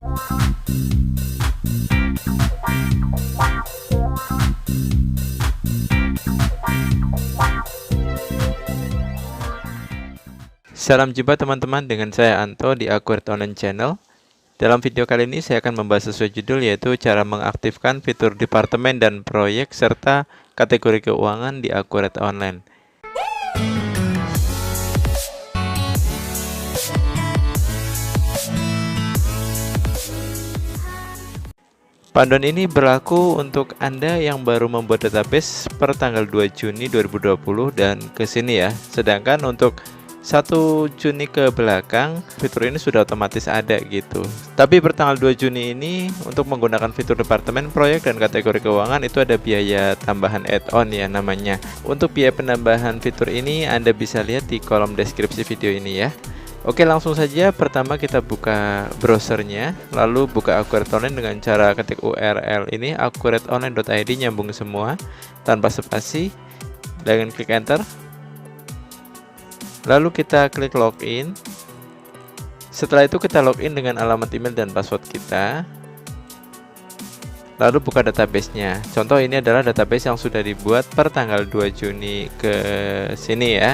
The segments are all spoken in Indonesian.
Salam jumpa teman-teman, dengan saya Anto di Accurate Online Channel. Dalam video kali ini saya akan membahas sesuai judul, yaitu cara mengaktifkan fitur departemen dan proyek serta kategori keuangan di Accurate Online. Panduan ini berlaku untuk Anda yang baru membuat database per tanggal 2 Juni 2020 dan ke sini ya. Sedangkan untuk 1 Juni ke belakang, fitur ini sudah otomatis ada gitu. Tapi bertanggal 2 Juni ini, untuk menggunakan fitur departemen, proyek, dan kategori keuangan itu ada biaya tambahan add-on ya namanya. Untuk biaya penambahan fitur ini Anda bisa lihat di kolom deskripsi video ini ya. Oke, langsung saja. Pertama kita buka browsernya, lalu buka Accurate Online dengan cara ketik URL ini accurateonline.id, nyambung semua tanpa spasi, dengan klik enter. Lalu kita klik login. Setelah itu kita login dengan alamat email dan password kita. Lalu buka database-nya. Contoh ini adalah database yang sudah dibuat per tanggal 2 Juni ke sini ya.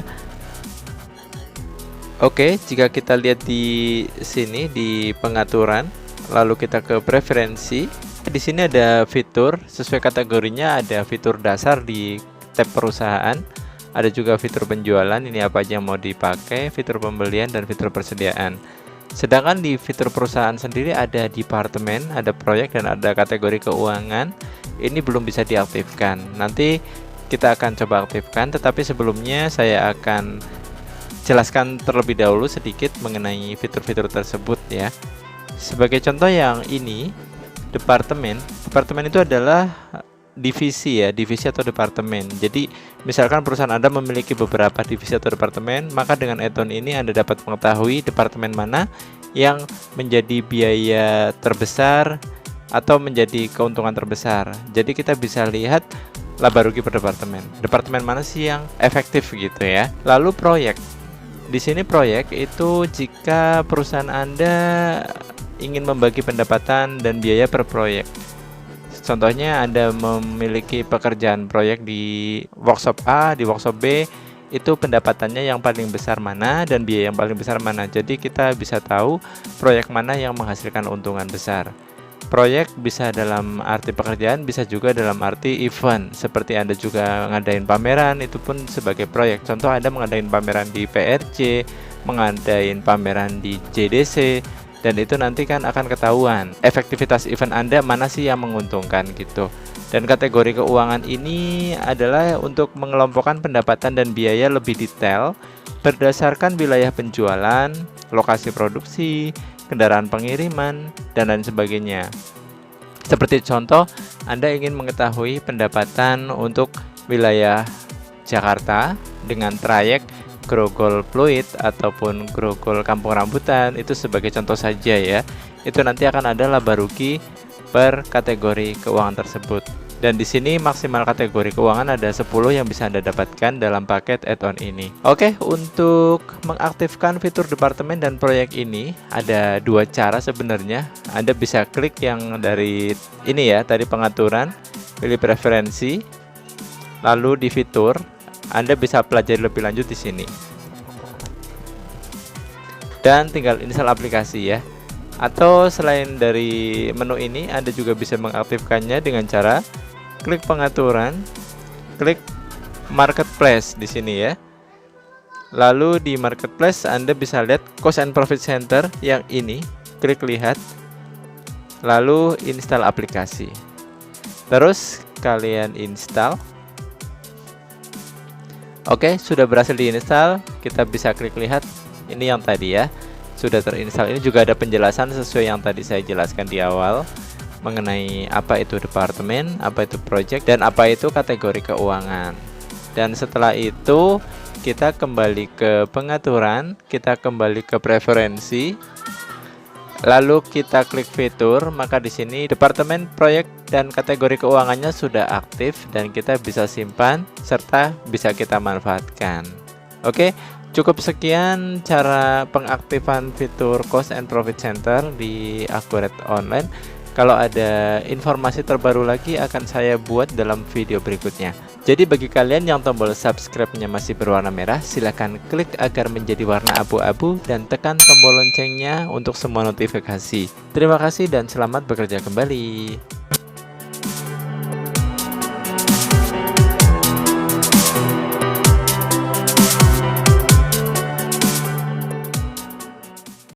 Oke, jika kita lihat di sini di pengaturan, lalu kita ke preferensi. Di sini ada fitur sesuai kategorinya, ada fitur dasar di tab perusahaan. Ada juga fitur penjualan, ini apa aja yang mau dipakai, fitur pembelian, dan fitur persediaan. Sedangkan di fitur perusahaan sendiri ada departemen, ada proyek, dan ada kategori keuangan. Ini belum bisa diaktifkan. Nanti kita akan coba aktifkan, tetapi sebelumnya saya akan jelaskan terlebih dahulu sedikit mengenai fitur-fitur tersebut ya. Sebagai contoh yang ini, departemen itu adalah divisi ya, divisi atau departemen. Jadi misalkan perusahaan Anda memiliki beberapa divisi atau departemen, maka dengan add-on ini Anda dapat mengetahui departemen mana yang menjadi biaya terbesar atau menjadi keuntungan terbesar. Jadi kita bisa lihat laba rugi per departemen. Departemen mana sih yang efektif gitu ya. Lalu proyek. Di sini proyek itu jika perusahaan Anda ingin membagi pendapatan dan biaya per proyek. Contohnya Anda memiliki pekerjaan proyek di workshop A, di workshop B, itu pendapatannya yang paling besar mana dan biaya yang paling besar mana. Jadi kita bisa tahu proyek mana yang menghasilkan untungan besar. Proyek bisa dalam arti pekerjaan, bisa juga dalam arti event. Seperti Anda juga ngadain pameran, itu pun sebagai proyek. Contoh Anda mengadain pameran di PRC, mengadain pameran di JDC, dan itu nanti kan akan ketahuan efektivitas event Anda mana sih yang menguntungkan gitu. Dan kategori keuangan ini adalah untuk mengelompokkan pendapatan dan biaya lebih detail berdasarkan wilayah penjualan, lokasi produksi, kendaraan pengiriman, dan lain sebagainya. Seperti contoh, Anda ingin mengetahui pendapatan untuk wilayah Jakarta dengan trayek Grogol Pluit ataupun Grogol Kampung Rambutan, itu sebagai contoh saja ya. Itu nanti akan ada laba rugi per kategori keuangan tersebut. Dan di sini maksimal kategori keuangan ada 10 yang bisa Anda dapatkan dalam paket add-on ini. Oke, untuk mengaktifkan fitur departemen dan proyek ini ada 2 cara sebenarnya. Anda bisa klik yang dari ini ya, tadi pengaturan, pilih preferensi, lalu di fitur. Anda bisa pelajari lebih lanjut di sini. Dan tinggal install aplikasi ya. Atau selain dari menu ini, Anda juga bisa mengaktifkannya dengan cara klik pengaturan, klik marketplace di sini ya. Lalu di marketplace Anda bisa lihat cost and profit center yang ini, klik lihat. Lalu install aplikasi. Terus kalian install. Oke, sudah berhasil diinstal. Kita bisa klik lihat. Ini yang tadi ya, sudah terinstall. Ini juga ada penjelasan sesuai yang tadi saya jelaskan di awal mengenai apa itu departemen, apa itu project, dan apa itu kategori keuangan. Dan setelah itu kita kembali ke pengaturan, kita kembali ke preferensi, lalu kita klik fitur. Maka di sini departemen, proyek, dan kategori keuangannya sudah aktif dan kita bisa simpan serta bisa kita manfaatkan. Oke, Cukup sekian cara pengaktifan fitur Cost and Profit Center di Accurate Online. Kalau ada informasi terbaru lagi akan saya buat dalam video berikutnya. Jadi bagi kalian yang tombol subscribe-nya masih berwarna merah, silahkan klik agar menjadi warna abu-abu dan tekan tombol loncengnya untuk semua notifikasi. Terima kasih dan selamat bekerja kembali.